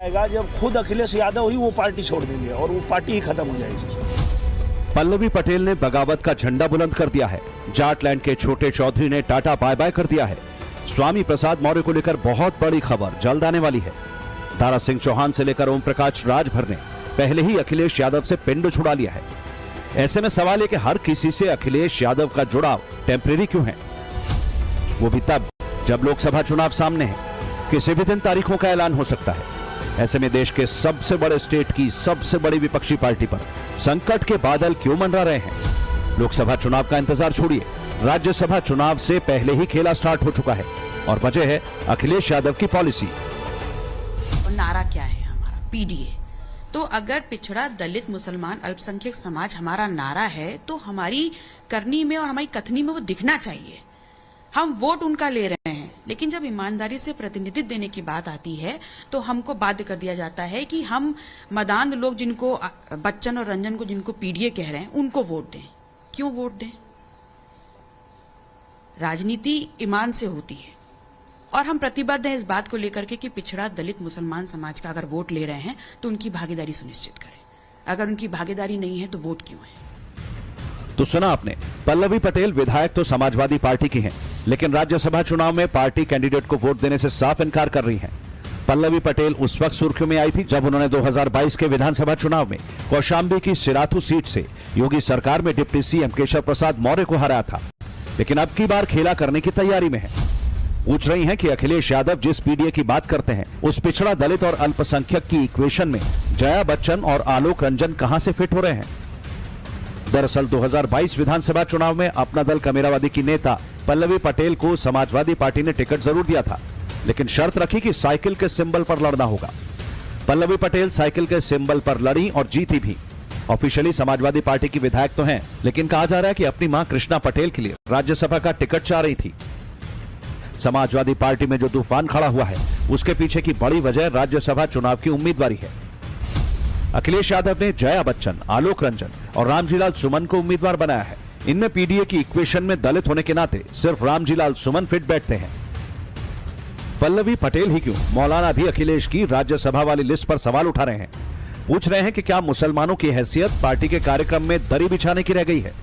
आएगा जब खुद अखिलेश यादव ही वो पार्टी छोड़ देंगे और वो पार्टी ही खत्म हो जाएगी। पल्लवी पटेल ने बगावत का झंडा बुलंद कर दिया है। जाटलैंड के छोटे चौधरी ने टाटा बाय बाय कर दिया है। स्वामी प्रसाद मौर्य को लेकर बहुत बड़ी खबर जल्द आने वाली है। दारा सिंह चौहान से लेकर ओम प्रकाश राजभर ने पहले ही अखिलेश यादव से पिंड छुड़ा लिया है। ऐसे में सवाल है कि हर किसी से अखिलेश यादव का जुड़ाव टेम्परेरी क्यों है, वो भी तब जब लोकसभा चुनाव सामने है। किसी भी दिन तारीखों का ऐलान हो सकता है। ऐसे में देश के सबसे बड़े स्टेट की सबसे बड़ी विपक्षी पार्टी पर संकट के बादल क्यों मंडरा रहे हैं। लोकसभा चुनाव का इंतजार छोड़िए, राज्यसभा चुनाव से पहले ही खेला स्टार्ट हो चुका है और वजह है अखिलेश यादव की पॉलिसी। नारा क्या है हमारा? पीडीए। तो अगर पिछड़ा, दलित, मुसलमान, अल्पसंख्यक समाज हमारा नारा है तो हमारी करनी में और हमारी कथनी में वो दिखना चाहिए। हम वोट उनका ले रहे हैं, लेकिन जब ईमानदारी से प्रतिनिधित्व देने की बात आती है तो हमको बाध्य कर दिया जाता है कि हम मदान लोग जिनको, बच्चन और रंजन को जिनको पीडीए कह रहे हैं, उनको वोट दें। क्यों वोट दें? राजनीति ईमान से होती है और हम प्रतिबद्ध हैं इस बात को लेकर के कि पिछड़ा, दलित, मुसलमान समाज का अगर वोट ले रहे हैं तो उनकी भागीदारी सुनिश्चित करें। अगर उनकी भागीदारी नहीं है तो वोट क्यों है? तो सुना आपने, पल्लवी पटेल विधायक तो समाजवादी पार्टी की हैं, लेकिन राज्यसभा चुनाव में पार्टी कैंडिडेट को वोट देने से साफ इनकार कर रही हैं। पल्लवी पटेल उस वक्त सुर्खियों में आई थी जब उन्होंने 2022 के विधानसभा चुनाव में कौशाम्बी की सिराथू सीट से योगी सरकार में डिप्टी सीएम केशव प्रसाद मौर्य को हराया था, लेकिन अब की बार खेला करने की तैयारी में है। पूछ रही हैं कि अखिलेश यादव जिस पीडीए की बात करते हैं उस पिछड़ा, दलित और अल्पसंख्यक की इक्वेशन में जया बच्चन और आलोक रंजन कहां से फिट हो रहे हैं। दरअसल 2022 विधानसभा चुनाव में अपना दल कमेरावादी की नेता पल्लवी पटेल को समाजवादी पार्टी ने टिकट जरूर दिया था, लेकिन शर्त रखी कि साइकिल के सिंबल पर लड़ना होगा। पल्लवी पटेल साइकिल के सिंबल पर लड़ी और जीती भी। ऑफिशियली समाजवादी पार्टी की विधायक तो हैं, लेकिन कहा जा रहा है कि अपनी मां कृष्णा पटेल के लिए राज्यसभा का टिकट चाह रही थी। समाजवादी पार्टी में जो तूफान खड़ा हुआ है उसके पीछे की बड़ी वजह राज्यसभा चुनाव की उम्मीदवारी है। अखिलेश यादव ने जया बच्चन, आलोक रंजन और रामजीलाल सुमन को उम्मीदवार बनाया है। इनमें पीडीए की इक्वेशन में दलित होने के नाते सिर्फ रामजीलाल सुमन फिट बैठते हैं। पल्लवी पटेल ही क्यों, मौलाना भी अखिलेश की राज्यसभा वाली लिस्ट पर सवाल उठा रहे हैं। पूछ रहे हैं कि क्या मुसलमानों की हैसियत पार्टी के कार्यक्रम में दरी बिछाने की रह गई है।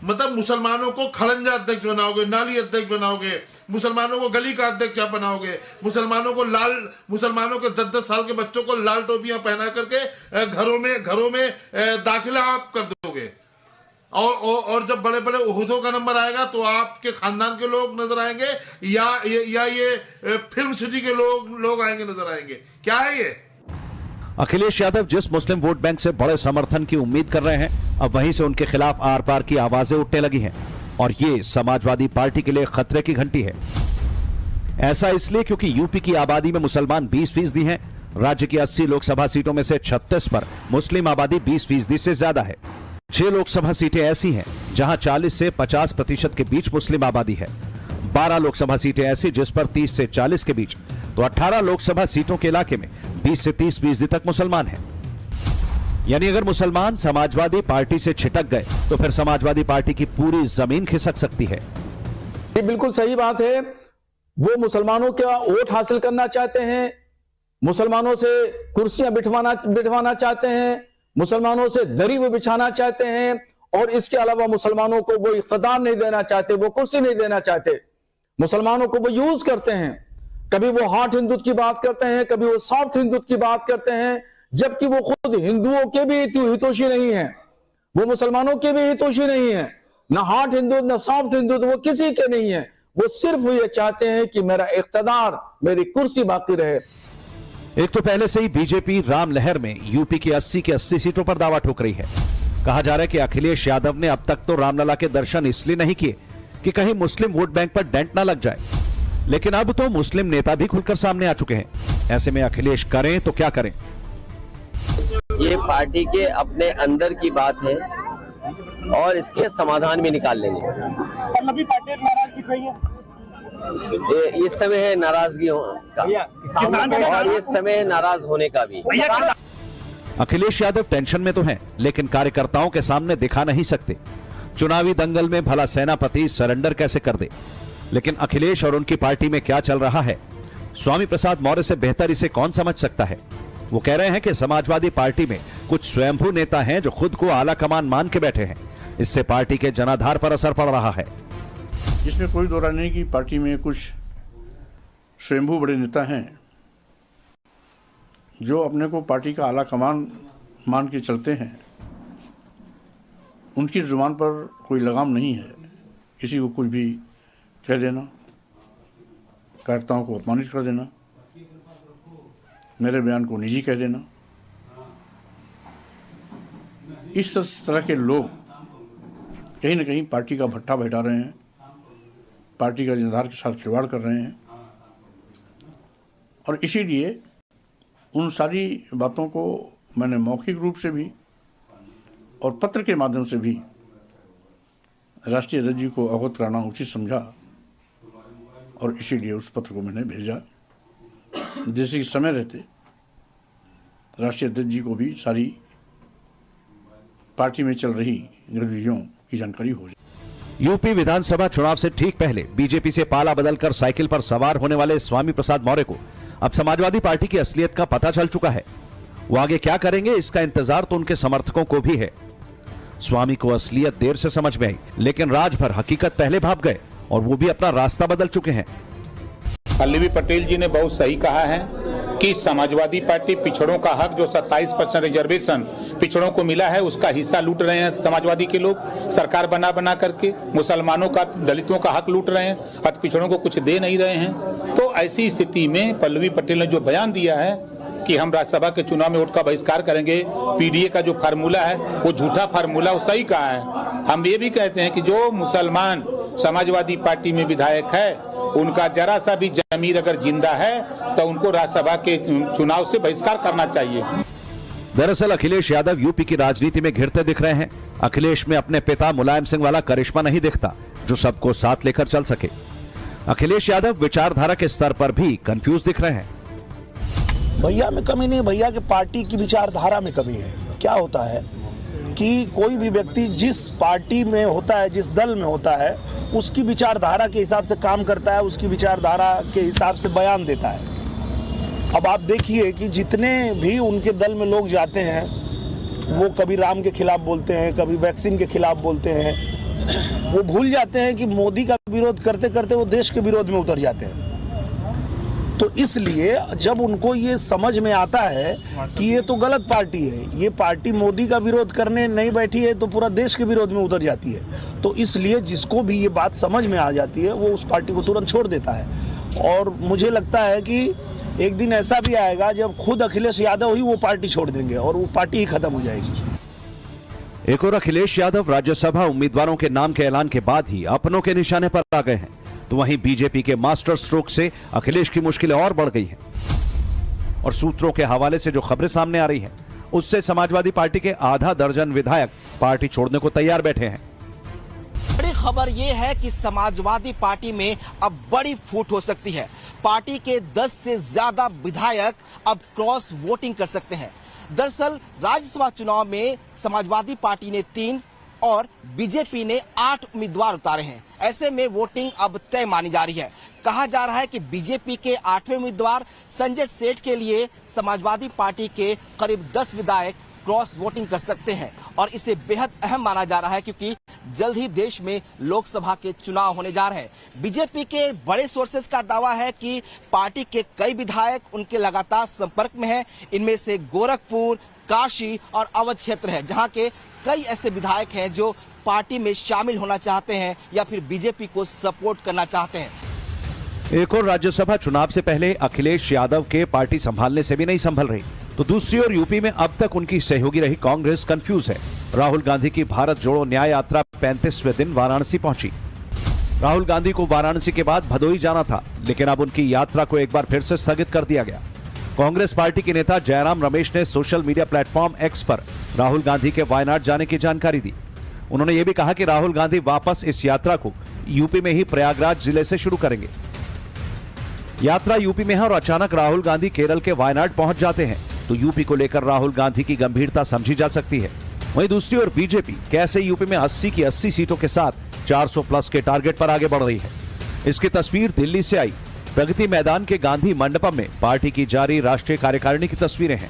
मतलब मुसलमानों को खड़ंजा अध्यक्ष बनाओगे, नाली अध्यक्ष बनाओगे, मुसलमानों को गली का अध्यक्ष क्या बनाओगे, मुसलमानों के 10-10 साल के बच्चों को लाल टोपियां पहना करके घरों में दाखिला आप कर दोगे। और जब बड़े बड़े ओहदों का नंबर आएगा तो आपके खानदान के लोग नजर आएंगे या ये फिल्म सिटी के लोग आएंगे, नजर आएंगे। क्या है ये? अखिलेश यादव जिस मुस्लिम वोट बैंक से बड़े समर्थन की उम्मीद कर रहे हैं, अब वहीं से उनके खिलाफ आर पार की आवाजें उठने लगी हैं और ये समाजवादी पार्टी के लिए खतरे की घंटी है। ऐसा इसलिए क्योंकि यूपी की आबादी में मुसलमान 20% हैं। राज्य की 80 लोकसभा सीटों में से 36 पर मुस्लिम आबादी 20% से ज्यादा है। 6 लोकसभा सीटें ऐसी हैं जहां 40 से 50% के बीच मुस्लिम आबादी है। 12 लोकसभा सीटें ऐसी जिस पर 30 से 40 के बीच, तो 18 लोकसभा सीटों के इलाके में 20 से 30% तक मुसलमान हैं। यानी अगर मुसलमान समाजवादी पार्टी से छिटक गए तो फिर समाजवादी पार्टी की पूरी जमीन खिसक सकती है। ये बिल्कुल सही बात है। वो मुसलमानों का वोट हासिल करना चाहते हैं, मुसलमानों से कुर्सियां बिठवाना चाहते हैं, मुसलमानों से दरी वो बिछाना चाहते हैं और इसके अलावा मुसलमानों को वो इख्तिदार नहीं देना चाहते, वो कुर्सी नहीं देना चाहते। मुसलमानों को वो यूज करते हैं। कभी वो हार्ड हिंदुत्व की बात करते हैं, कभी वो सॉफ्ट हिंदुत्व की बात करते हैं, जबकि वो खुद हिंदुओं के भी हितोषी नहीं है, वो मुसलमानों के भी हितोषी नहीं है। ना हार्ड हिंदुत्व ना सॉफ्ट हिंदुत्व वो किसी के नहीं है। वो सिर्फ ये चाहते हैं कि मेरा इख्तिदार, मेरी कुर्सी बाकी रहे। एक तो पहले से ही बीजेपी राम लहर में यूपी की 80 की 80 सीटों पर दावा ठोक रही है। कहा जा रहा है कि अखिलेश यादव ने अब तक तो रामलला के दर्शन इसलिए नहीं किए कि कहीं मुस्लिम वोट बैंक पर डेंट ना लग जाए, लेकिन अब तो मुस्लिम नेता भी खुलकर सामने आ चुके हैं। ऐसे में अखिलेश करें तो क्या करें? ये पार्टी के अपने अंदर की बात है और इसके समाधान भी निकाल लेंगे। पल्लवी पटेल नाराज दिख रही है। इस समय है नाराजगी का और ये समय है नाराज होने का भी। अखिलेश यादव टेंशन में तो हैं, लेकिन कार्यकर्ताओं के सामने दिखा नहीं सकते। चुनावी दंगल में भला सेनापति सरेंडर कैसे कर दे, लेकिन अखिलेश और उनकी पार्टी में क्या चल रहा है, स्वामी प्रसाद मौर्य से बेहतर इसे कौन समझ सकता है। वो कह रहे हैं कि समाजवादी पार्टी में कुछ स्वयंभू नेता हैं जो खुद को आला कमान मान के बैठे हैं। इससे पार्टी के जनाधार पर असर पड़ रहा है। इसमें कोई दो राय नहीं कि पार्टी में कुछ स्वयंभू बड़े नेता हैं जो अपने को पार्टी का आला कमान मान के चलते हैं। उनकी जुबान पर कोई लगाम नहीं है किसी को कुछ भी कह देना, कार्यकर्ताओं को अपमानित कर देना, मेरे बयान को निजी कह देना। इस तरह के लोग कहीं न कहीं पार्टी का भट्ठा बैठा रहे हैं, पार्टी का जनाधार के साथ खिलवाड़ कर रहे हैं और इसीलिए उन सारी बातों को मैंने मौखिक रूप से भी और पत्र के माध्यम से भी राष्ट्रीय अध्यक्ष जी को अवगत कराना उचित समझा और इसीलिए उस पत्र को मैंने भेजा, जैसे कि समय रहते राष्ट्रीय अध्यक्ष जी को भी सारी पार्टी में चल रही गतिविधियों की जानकारी हो जाए। यूपी विधानसभा चुनाव से ठीक पहले बीजेपी से पाला बदलकर साइकिल पर सवार होने वाले स्वामी प्रसाद मौर्य को अब समाजवादी पार्टी की असलियत का पता चल चुका है। वो आगे क्या करेंगे इसका इंतजार तो उनके समर्थकों को भी है। स्वामी को असलियत देर से समझ में आई, लेकिन राज भर हकीकत पहले भाप गए और वो भी अपना रास्ता बदल चुके हैं। पल्लवी पटेल जी ने बहुत सही कहा है कि समाजवादी पार्टी पिछड़ों का हक जो 27% रिजर्वेशन पिछड़ों को मिला है उसका हिस्सा लूट रहे हैं। समाजवादी के लोग सरकार बना करके मुसलमानों का, दलितों का हक लूट रहे हैं, अति पिछड़ों को कुछ दे नहीं रहे हैं। तो ऐसी स्थिति में पल्लवी पटेल ने जो बयान दिया है कि हम राज्यसभा के चुनाव में वोट का बहिष्कार करेंगे, पीडीए का जो फार्मूला है वो झूठा फार्मूला, वो सही कहा है। हम ये भी कहते हैं कि जो मुसलमान समाजवादी पार्टी में विधायक है उनका जरा सा भी जमीर अगर जिंदा है तो उनको राज्यसभा के चुनाव से बहिष्कार करना चाहिए। दरअसल अखिलेश यादव यूपी की राजनीति में घिरते दिख रहे हैं। अखिलेश में अपने पिता मुलायम सिंह वाला करिश्मा नहीं दिखता जो सबको साथ लेकर चल सके। अखिलेश यादव विचारधारा के स्तर पर भी कंफ्यूज दिख रहे हैं। भैया में कमी नहीं, भैया के पार्टी की विचारधारा में कमी है। क्या होता है कि कोई भी व्यक्ति जिस पार्टी में होता है, जिस दल में होता है, उसकी विचारधारा के हिसाब से काम करता है, उसकी विचारधारा के हिसाब से बयान देता है। अब आप देखिए कि जितने भी उनके दल में लोग जाते हैं वो कभी राम के खिलाफ बोलते हैं, कभी वैक्सीन के खिलाफ बोलते हैं। वो भूल जाते हैं कि मोदी का विरोध करते करते वो देश के विरोध में उतर जाते हैं। तो इसलिए जब उनको ये समझ में आता है कि ये तो गलत पार्टी है, ये पार्टी मोदी का विरोध करने नहीं बैठी है तो पूरा देश के विरोध में उतर जाती है। तो इसलिए जिसको भी ये बात समझ में आ जाती है वो उस पार्टी को तुरंत छोड़ देता है। और मुझे लगता है कि एक दिन ऐसा भी आएगा जब खुद अखिलेश यादव ही वो पार्टी छोड़ देंगे और वो पार्टी ही खत्म हो जाएगी। एक और अखिलेश यादव राज्यसभा उम्मीदवारों के नाम के ऐलान के बाद ही अपनों के निशाने पर आ गए हैं, तो वहीं बीजेपी के मास्टर स्ट्रोक से अखिलेश की मुश्किलें और बढ़ गई हैं। और सूत्रों के हवाले से जो खबरें सामने आ रही हैं, उससे समाजवादी पार्टी के आधा दर्जन विधायक पार्टी छोड़ने को तैयार बैठे हैं। बड़ी खबर यह है कि समाजवादी पार्टी में अब बड़ी फूट हो सकती है। पार्टी के 10 से ज्यादा विधायक अब क्रॉस वोटिंग कर सकते हैं। दरअसल राज्यसभा चुनाव में समाजवादी पार्टी ने 3 और बीजेपी ने 8 उम्मीदवार उतारे हैं। ऐसे में वोटिंग अब तय मानी जा रही है। कहा जा रहा है कि बीजेपी के 8वें उम्मीदवार संजय सेठ के लिए समाजवादी पार्टी के करीब 10 विधायक क्रॉस वोटिंग कर सकते हैं और इसे बेहद अहम माना जा रहा है क्योंकि जल्द ही देश में लोकसभा के चुनाव होने जा रहे हैं। बीजेपी के बड़े सोर्सेस का दावा है कि पार्टी के कई विधायक उनके लगातार संपर्क में हैं। इनमें से गोरखपुर, काशी और अवध क्षेत्र है जहां के कई ऐसे विधायक हैं जो पार्टी में शामिल होना चाहते हैं या फिर बीजेपी को सपोर्ट करना चाहते हैं। एक और राज्यसभा चुनाव से पहले अखिलेश यादव के पार्टी संभालने से भी नहीं संभल रही, तो दूसरी ओर यूपी में अब तक उनकी सहयोगी रही कांग्रेस कंफ्यूज है। राहुल गांधी की भारत जोड़ो न्याय यात्रा 35वें दिन वाराणसी पहुंची। राहुल गांधी को वाराणसी के बाद भदोही जाना था, लेकिन अब उनकी यात्रा को एक बार फिर से स्थगित कर दिया गया। कांग्रेस पार्टी के नेता जयराम रमेश ने सोशल मीडिया प्लेटफॉर्म एक्स पर राहुल गांधी के वायनाड जाने की जानकारी दी। उन्होंने ये भी कहा कि राहुल गांधी वापस इस यात्रा को यूपी में ही प्रयागराज जिले से शुरू करेंगे। यात्रा यूपी में है और अचानक राहुल गांधी केरल के वायनाड पहुंच जाते हैं तो यूपी को लेकर राहुल गांधी की गंभीरता समझी जा सकती है। वहीं दूसरी ओर बीजेपी कैसे यूपी में 80 की 80 सीटों के साथ 400 प्लस के टारगेट पर आगे बढ़ रही है। इसकी तस्वीर दिल्ली से आई। प्रगति मैदान के गांधी मंडपम में पार्टी की जारी राष्ट्रीय कार्यकारिणी की तस्वीरें हैं।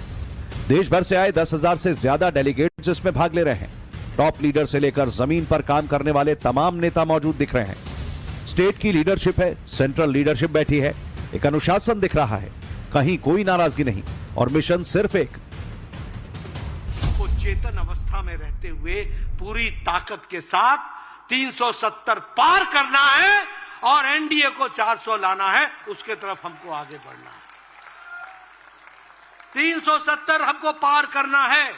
देश भर से आए 10,000 से ज्यादा डेलीगेट्स इसमें भाग ले रहे हैं। टॉप लीडर से लेकर जमीन पर काम करने वाले तमाम नेता मौजूद दिख रहे हैं। स्टेट की लीडरशिप है, सेंट्रल लीडरशिप बैठी है, एक अनुशासन दिख रहा है, कहीं कोई नाराजगी नहीं और मिशन सिर्फ एक, को चेतन अवस्था में रहते हुए पूरी ताकत के साथ 370 पार करना है और एनडीए को 400 लाना है। उसके तरफ हमको आगे बढ़ना है। 370 हमको पार करना है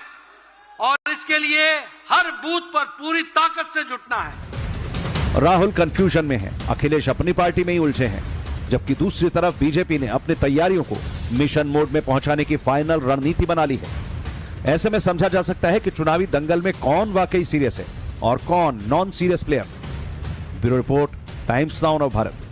और इसके लिए हर बूथ पर पूरी ताकत से जुटना है। राहुल कंफ्यूजन में है, अखिलेश अपनी पार्टी में ही उलझे हैं, जबकि दूसरी तरफ बीजेपी ने अपनी तैयारियों को मिशन मोड में पहुंचाने की फाइनल रणनीति बना ली है। ऐसे में समझा जा सकता है कि चुनावी दंगल में कौन वाकई सीरियस है और कौन non serious player. Bureau report, times now Bharat.